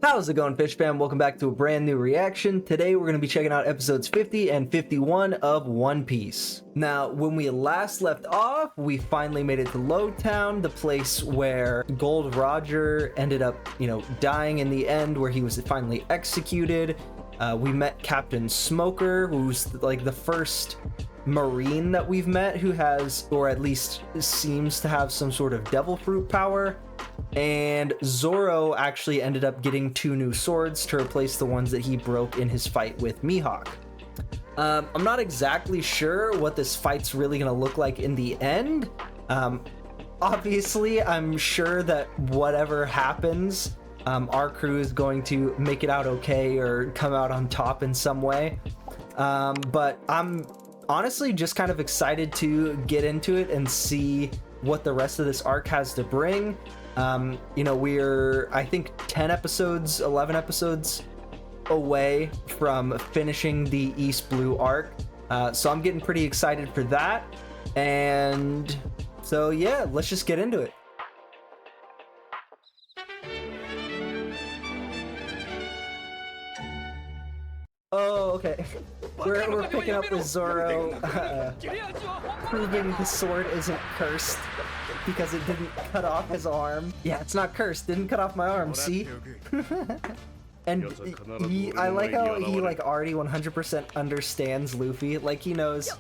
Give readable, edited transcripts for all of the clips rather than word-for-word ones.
How's it going, Fish fam? Welcome back to a brand new reaction. Today we're going to be checking out episodes 50 and 51 of One Piece. Now, when we last left off, we finally made it to Loguetown, the place where Gold Roger ended up, dying in the end, where he was finally executed. We met Captain Smoker, who's like the first Marine that we've met who has, or at least seems to have, some sort of devil fruit power. And Zoro actually ended up getting 2 new swords to replace the ones that he broke in his fight with Mihawk. I'm not exactly sure what this fight's really going to look like in the end. Obviously, I'm sure that whatever happens, our crew is going to make it out okay or come out on top in some way. But I'm honestly just kind of excited to get into it and see what the rest of this arc has to bring. We're, I think, 11 episodes away from finishing the East Blue arc. So I'm getting pretty excited for that. And so, yeah, let's just get into it. Oh, okay. We're picking up with Zoro, proving the sword isn't cursed because it didn't cut off his arm. Yeah, it's not cursed. Didn't cut off my arm. See? And I like how he already 100% understands Luffy. Like, he knows,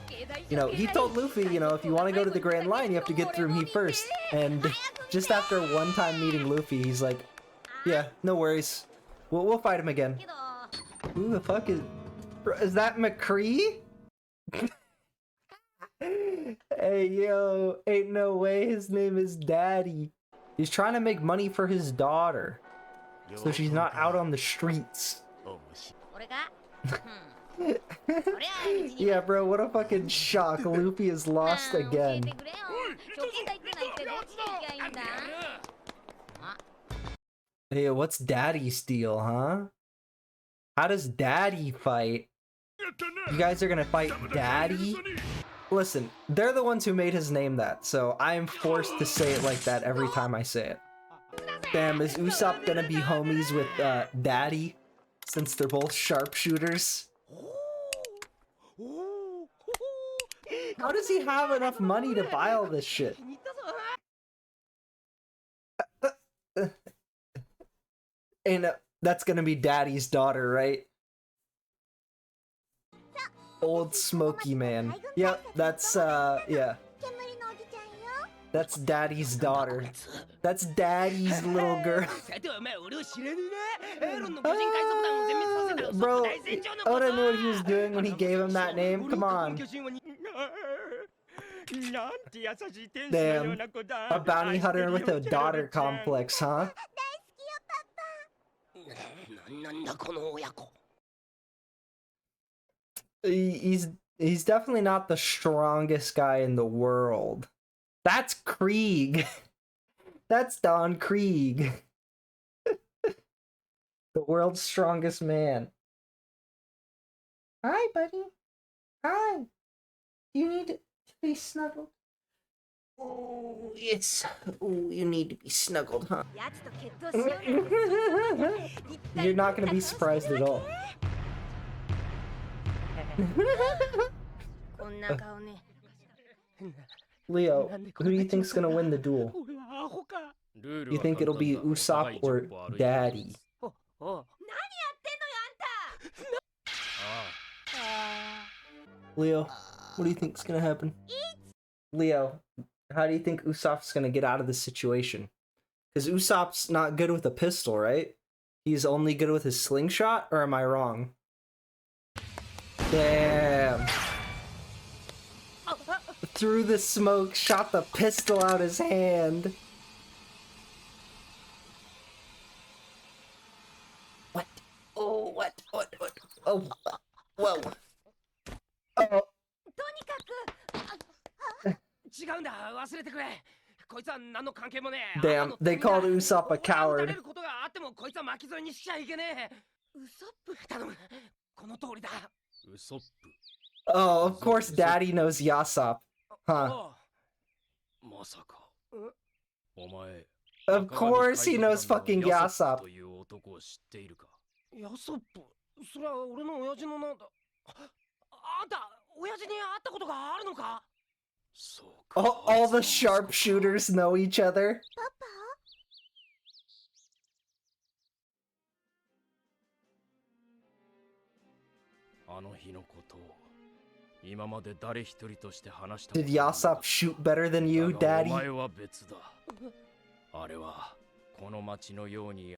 he told Luffy, if you want to go to the Grand Line, you have to get through me first. And just after one time meeting Luffy, he's like, yeah, no worries. We'll fight him again. Who the fuck is that McCree? Hey, yo, ain't no way his name is Daddy. He's trying to make money for his daughter, so she's not out on the streets. Yeah, bro, what a fucking shock. Luffy is lost again. Hey, what's Daddy's deal, huh? How does Daddy fight? You guys are gonna fight Daddy? Listen, they're the ones who made his name that, so I am forced to say it like that every time I say it. Damn, is Usopp gonna be homies with Daddy, since they're both sharpshooters? How does he have enough money to buy all this shit? And that's gonna be Daddy's daughter, right? Old Smoky Man. Yep, that's, yeah. That's Daddy's daughter. That's Daddy's little girl. Bro, Oda knew what he was doing when he gave him that name. Come on. Damn. A bounty hunter with a daughter complex, huh? He's definitely not the strongest guy in the world. That's Krieg. That's Don Krieg. The world's strongest man. Hi, buddy. Hi. You need to be snuggled. Oh, you need to be snuggled, huh? You're not gonna be surprised at all. Leo, who do you think's gonna win the duel? You think it'll be Usopp or Daddy? Leo, what do you think's gonna happen? Leo, how do you think Usopp's gonna get out of this situation? Because Usopp's not good with a pistol, right? He's only good with his slingshot, or am I wrong? Damn. Through the smoke, shot the pistol out his hand. What? Oh, what? Oh, whoa. Oh. Damn, they called Usopp a coward. Oh, of course Daddy knows Yasopp. Huh. Of course he knows fucking Yasopp. 知っているか？ヤソップ、それは俺の親父のなんだ。あんた、親父に会ったことがあるのか？そうか。All the sharpshooters know each other. あの日のことを今まで誰一人として話した。 Did Yasop shoot better than you, だが Daddy? お前は別だ。あれはこの町のように。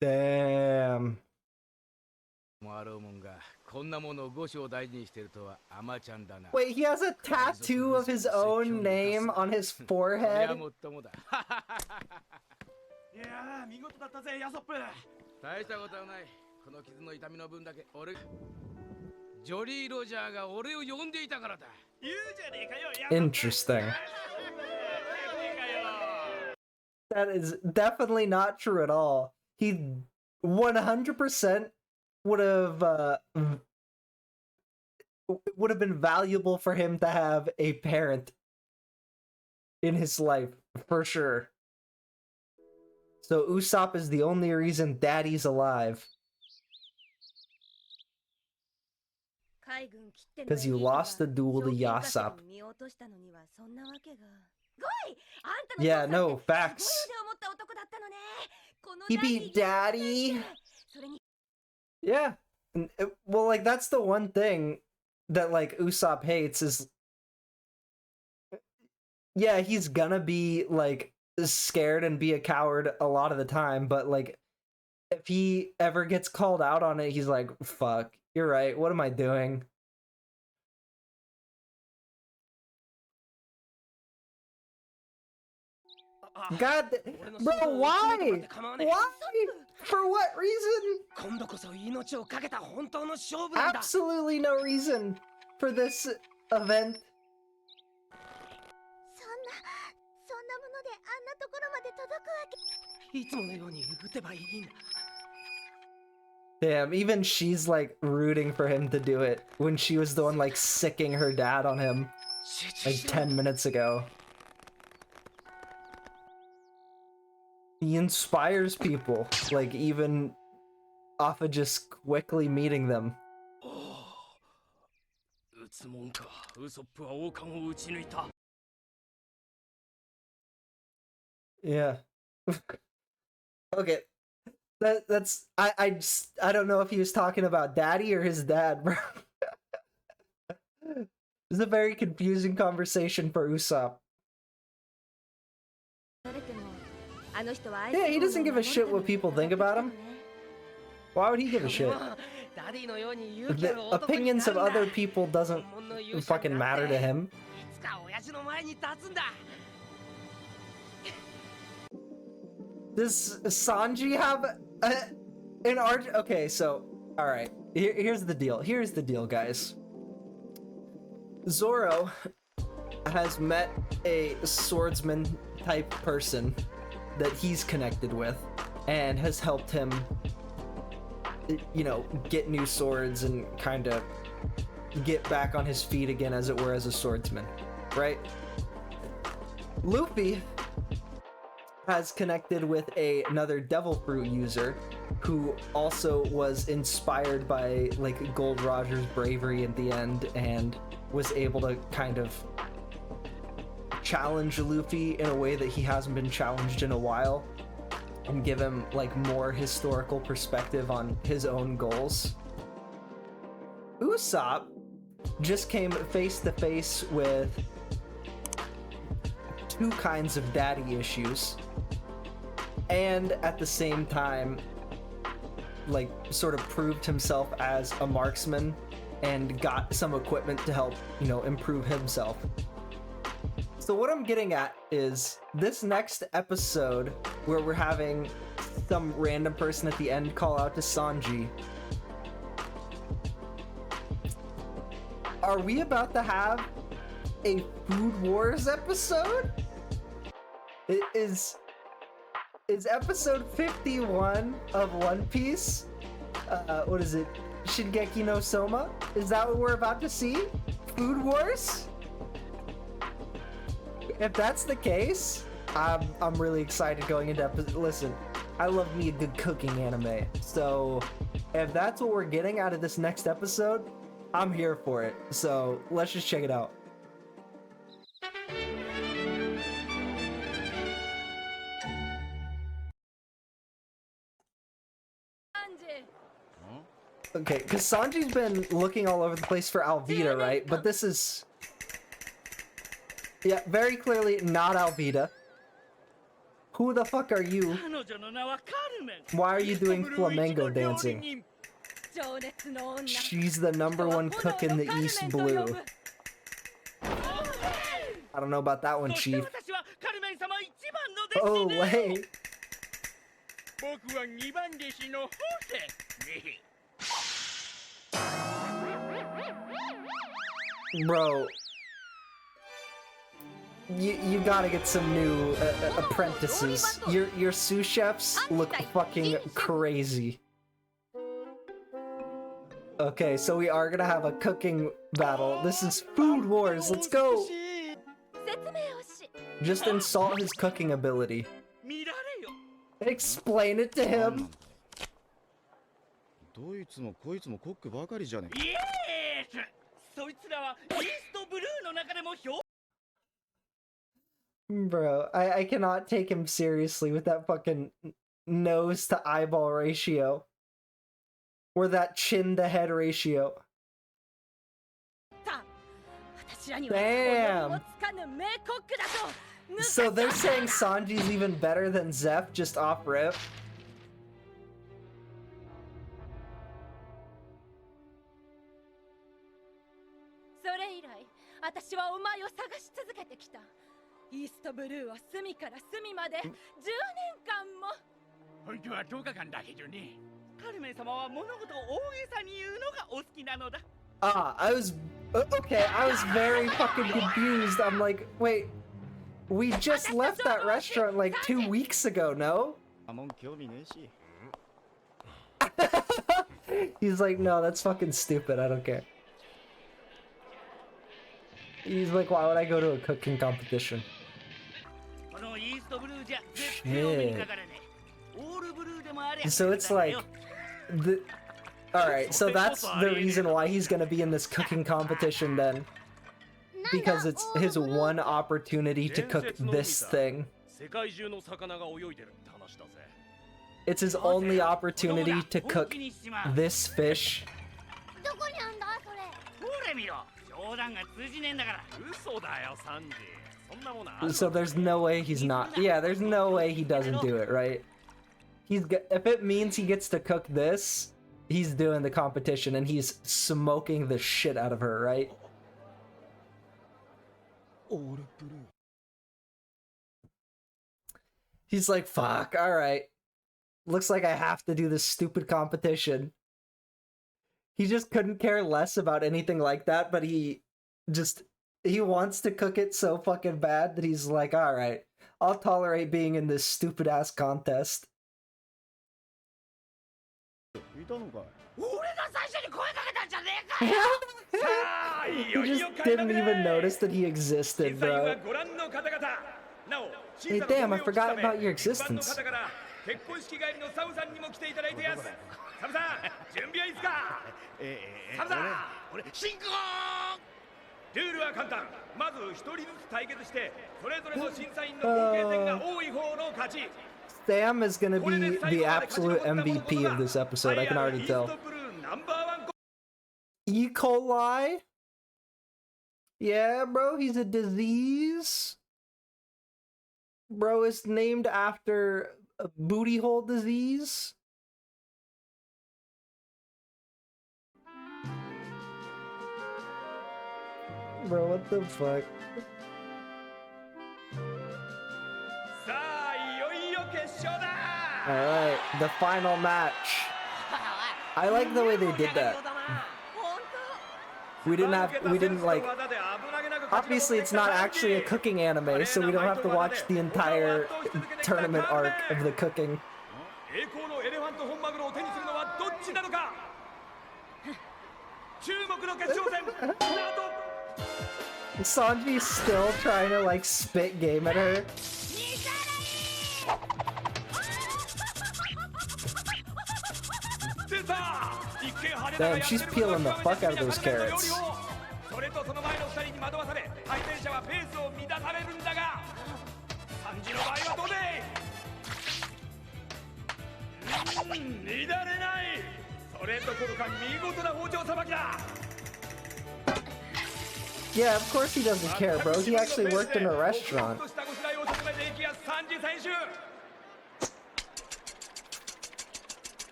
Damn. もあろうもんがこんなものを五章大事にしてるとはアマちゃんだな。 Wait, he has a tattoo of his own name on his そりゃ forehead? もっともだ。いやー、見事だったぜ、ヤソップ。大したことはない。この傷の痛みの分だけ俺ジョリー・ロジャーが俺を呼んでいたからだ。言うじゃねえかよ、ヤソップ。 Interesting. That is definitely not true at all. He 100% would have been valuable for him to have a parent in his life, for sure. So Usopp is the only reason Daddy's alive. Because you lost the duel to Yasop. Yeah, no, facts. He beat Daddy. Yeah. Well, like, that's the one thing that, like, Usopp hates is... Yeah, he's gonna be, like, scared and be a coward a lot of the time, but, like, if he ever gets called out on it, he's like, fuck, you're right, what am I doing? God, bro, why? Why? For what reason? Absolutely no reason for this event. Damn, even she's like rooting for him to do it when she was the one like sicking her dad on him like 10 minutes ago. He inspires people, like even off of just quickly meeting them. Yeah. Okay. That's I don't know if he was talking about Daddy or his dad, bro. It's a very confusing conversation for Usopp. Yeah, he doesn't give a shit what people think about him. Why would he give a shit? The opinions of other people doesn't fucking matter to him. Does Sanji have an art? Okay, so, alright. Here's the deal. Here's the deal, guys. Zoro has met a swordsman type person that he's connected with and has helped him, you know, get new swords and kind of get back on his feet again, as it were, as a swordsman, right? Luffy has connected with another devil fruit user who also was inspired by like Gold Roger's bravery at the end and was able to kind of challenge Luffy in a way that he hasn't been challenged in a while and give him like more historical perspective on his own goals. Usopp just came face to face with two kinds of daddy issues, and at the same time like sort of proved himself as a marksman and got some equipment to help, you know, improve himself. So what I'm getting at is this next episode where we're having some random person at the end call out to Sanji. Are we about to have a Food Wars episode? Is episode 51 of One Piece, what is it? Shingeki no Soma? Is that what we're about to see? Food Wars? If that's the case, I'm really excited going into episode. Listen, I love me a good cooking anime. So if that's what we're getting out of this next episode, I'm here for it. So let's just check it out. Okay, because Sanji's been looking all over the place for Alvida, right? But this is... yeah, very clearly not Alvida. Who the fuck are you? Why are you doing flamenco dancing? She's the #1 cook in the East Blue. I don't know about that one, Chief. Oh, wait. Bro. You gotta get some new apprentices. Your sous chefs look fucking crazy. Okay, so we are gonna have a cooking battle. This is Food Wars. Let's go. Just insult his cooking ability. Explain it to him. Bro, I cannot take him seriously with that fucking nose to eyeball ratio. Or that chin to head ratio. Damn! So they're saying Sanji's even better than Zeph just off rip? I was... okay, I was very fucking confused. I'm like, wait, we just left that restaurant like 2 weeks ago, no? He's like, no, that's fucking stupid, I don't care. He's like, why would I go to a cooking competition? Shit. So it's like... Alright, so that's the reason why he's gonna be in this cooking competition then. Because it's his one opportunity to cook this thing. It's his only opportunity to cook this fish. So there's no way he's not. Yeah, there's no way he doesn't do it, right? If it means he gets to cook this, he's doing the competition and he's smoking the shit out of her, right? He's like, fuck, alright. Looks like I have to do this stupid competition. He just couldn't care less about anything like that, but he wants to cook it so fucking bad that he's like, alright, I'll tolerate being in this stupid ass contest. He just didn't even notice that he existed, bro. Hey, damn, I forgot about your existence. Sam is gonna be the absolute MVP of this episode, I can already tell. E. coli? Yeah, bro, he's a disease. Bro is named after a booty hole disease. Bro, what the fuck? Alright, the final match. I like the way they did that. We didn't like... Obviously it's not actually a cooking anime, so we don't have to watch the entire tournament arc of the cooking. Sanji's still trying to like spit game at her. Damn, she's peeling the fuck out of those carrots. それとその前の2人に惑わされ対戦者はペースを乱されるんだが3時の場合はどうで乱れないそれどころか見事な包丁さばきだ Yeah, of course he doesn't care, bro. He actually worked in a restaurant.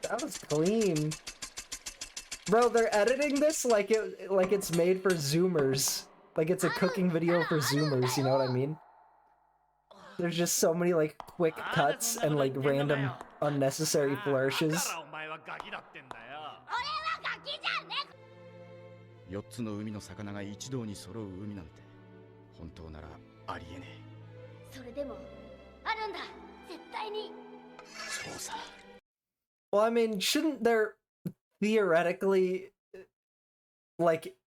That was clean. Bro, they're editing this like it's made for Zoomers. Like it's a cooking video for Zoomers, you know what I mean? There's just so many like quick cuts and like random unnecessary flourishes. 4つの海の魚が一堂に揃う海なんて本当ならありえねえ。それでもあるんだ絶対に。そうさ。Well, I mean, shouldn't there theoretically, like,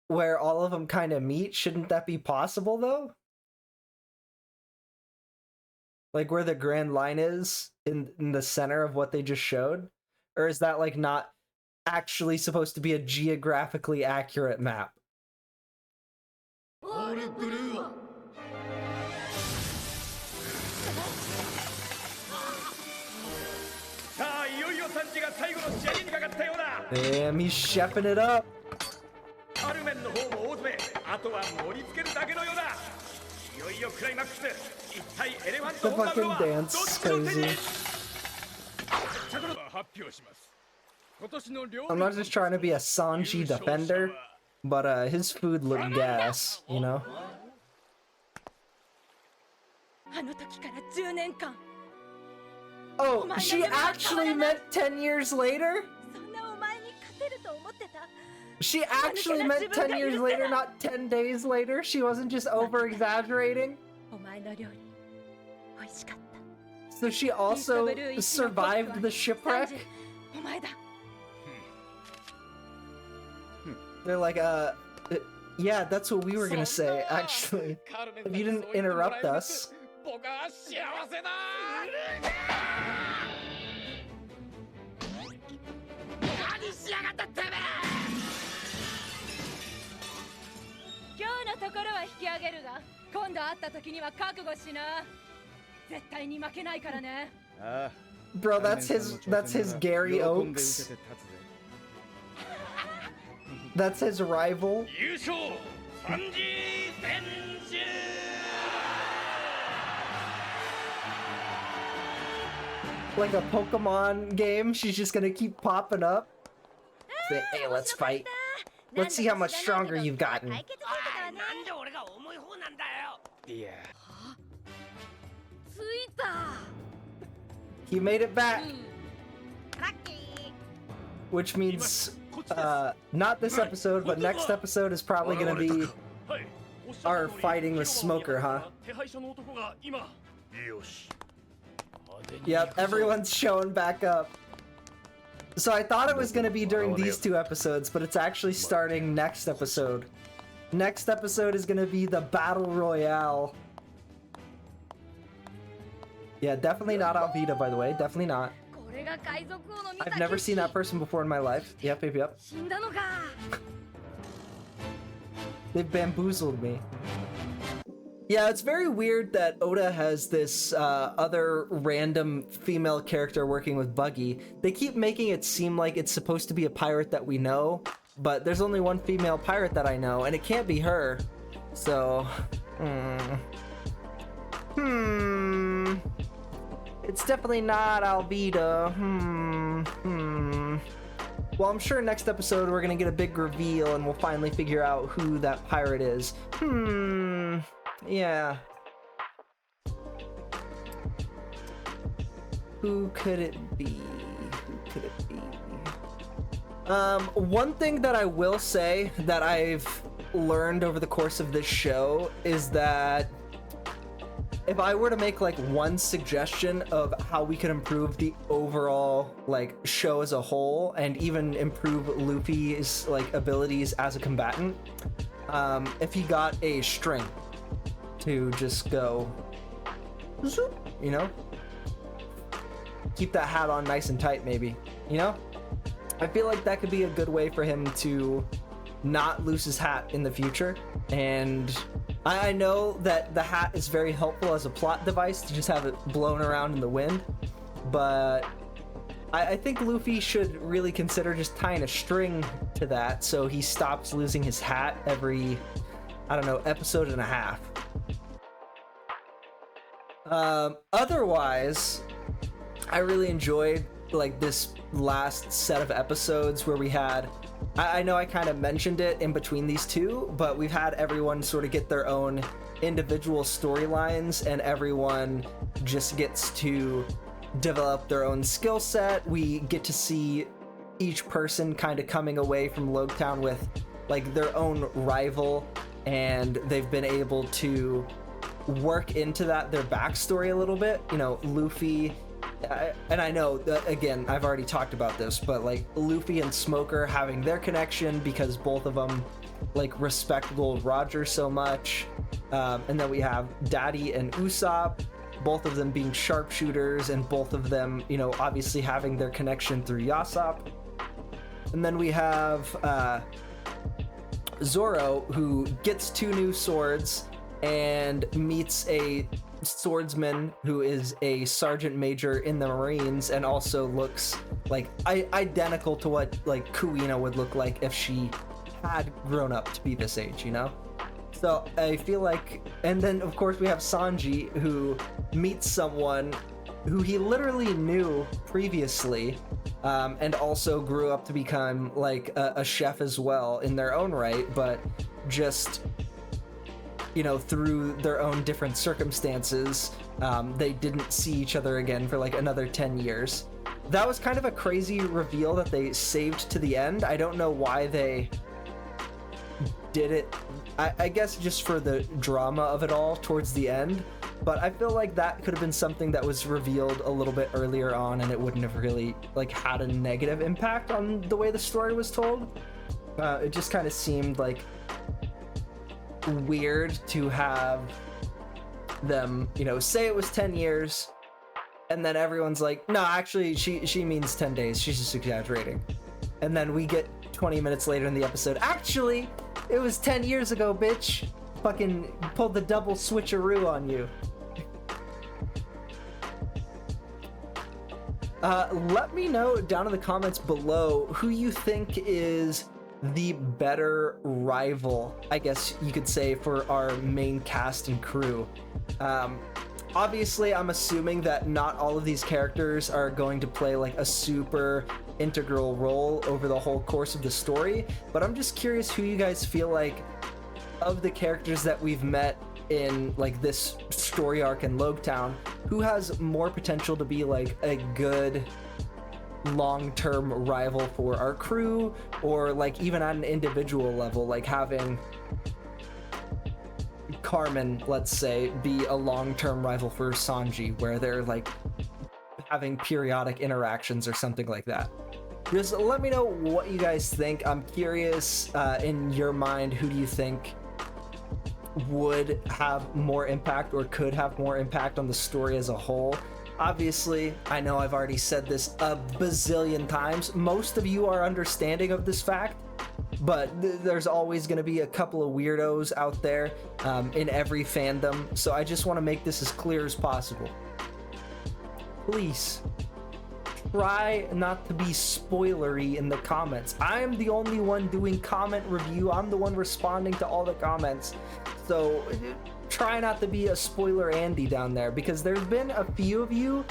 where all of them kind of meet, shouldn't that be possible though? Like where the Grand Line is in the center of what they just showed? Or is that like not actually supposed to be a geographically accurate map? Damn, he's chefing it up. The fucking dance is crazy. I'm not just trying to be a Sanji defender, but his food looked gas, you know? Oh, she actually meant 10 years later? She actually meant 10 years later, not 10 days later? She wasn't just over-exaggerating? So she also survived the shipwreck? They're like, yeah, that's what we were gonna say, actually. If you didn't interrupt us. Bro, that's his Gary Oaks. That's his rival. Like a Pokemon game, she's just gonna keep popping up. Say, hey, let's fight. Let's see how much stronger you've gotten. Yeah. He made it back. Which means, not this episode, but next episode is probably gonna be our fighting with Smoker, huh? Yep, everyone's showing back up. So I thought it was gonna be during these two episodes, but it's actually starting next episode. Next episode is gonna be the Battle Royale. Yeah, definitely not Alvida, by the way. Definitely not. I've never seen that person before in my life. Yep, yep, yep. They've bamboozled me. Yeah, it's very weird that Oda has this other random female character working with Buggy. They keep making it seem like it's supposed to be a pirate that we know, but there's only one female pirate that I know, and it can't be her. So, it's definitely not Alvida. Well, I'm sure next episode we're gonna get a big reveal and we'll finally figure out who that pirate is. Yeah. Who could it be? Who could it be? One thing that I will say that I've learned over the course of this show is that if I were to make like one suggestion of how we could improve the overall like show as a whole and even improve Luffy's like abilities as a combatant, if he got a string to just go zoop, you know? Keep that hat on nice and tight, maybe, you know? I feel like that could be a good way for him to not lose his hat in the future. And I know that the hat is very helpful as a plot device to just have it blown around in the wind, but I think Luffy should really consider just tying a string to that so he stops losing his hat every, I don't know, episode and a half. Otherwise, I really enjoyed like this last set of episodes where we had, I know I kind of mentioned it in between these two, but we've had everyone sort of get their own individual storylines, and everyone just gets to develop their own skill set. We get to see each person kind of coming away from Loguetown with like their own rival, and they've been able to work into that, their backstory a little bit. You know, Luffy, and I know that, again, I've already talked about this, but like Luffy and Smoker having their connection because both of them like respect Gold Roger so much. And then we have Daddy and Usopp, both of them being sharpshooters, and both of them, you know, obviously having their connection through Yasopp. And then we have Zoro, who gets 2 new swords and meets a swordsman who is a sergeant major in the Marines, and also looks like identical to what like Kuina would look like if she had grown up to be this age, you know? So I feel like, and then of course we have Sanji, who meets someone who he literally knew previously, and also grew up to become like a chef as well in their own right, but just, you know, through their own different circumstances, they didn't see each other again for like another 10 years. That was kind of a crazy reveal that they saved to the end. I don't know why they did it. I guess just for the drama of it all towards the end, but I feel like that could have been something that was revealed a little bit earlier on, and it wouldn't have really like had a negative impact on the way the story was told. It just kind of seemed like weird to have them, you know, say it was 10 years and then everyone's like, no, actually she means 10 days, she's just exaggerating. And then we get 20 minutes later in the episode, actually it was 10 years ago, bitch. Fucking pulled the double switcheroo on you. Let me know down in the comments below who you think is the better rival, I guess you could say, for our main cast and crew. Obviously, I'm assuming that not all of these characters are going to play like a super integral role over the whole course of the story, but I'm just curious who you guys feel like, of the characters that we've met in like this story arc in Loguetown, who has more potential to be like a good long-term rival for our crew, or like even at an individual level, like having Carmen, let's say, be a long-term rival for Sanji, where they're like having periodic interactions or something like that. Just let me know what you guys think. I'm curious, in your mind, who do you think would have more impact or could have more impact on the story as a whole? Obviously, I know I've already said this a bazillion times. Most of you are understanding of this fact, but there's always going to be a couple of weirdos out there in every fandom, so I just want to make this as clear as possible. Please try not to be spoilery in the comments. I am the only one doing comment review. I'm the one responding to all the comments, so try not to be a spoiler Andy down there, because there's been a few of you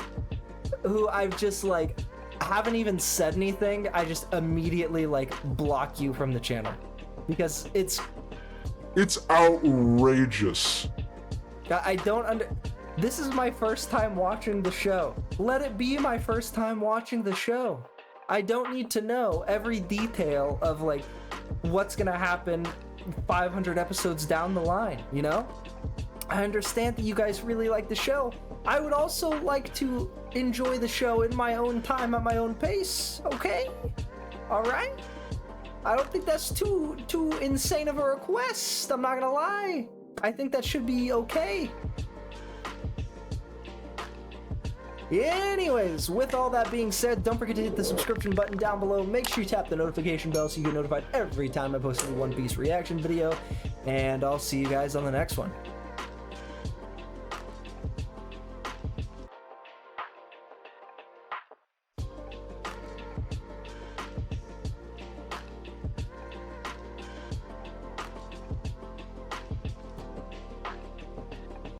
who I've just like haven't even said anything. I just immediately like block you from the channel because it's outrageous. I don't this is my first time watching the show. Let it be my first time watching the show. I don't need to know every detail of like what's gonna happen 500 episodes down the line, you know? I understand that you guys really like the show. I would also like to enjoy the show in my own time, at my own pace, okay? All right? I don't think that's too insane of a request, I'm not gonna lie. I think that should be okay. Anyways, with all that being said, don't forget to hit the subscription button down below. Make sure you tap the notification bell so you get notified every time I post a One Piece reaction video. And I'll see you guys on the next one.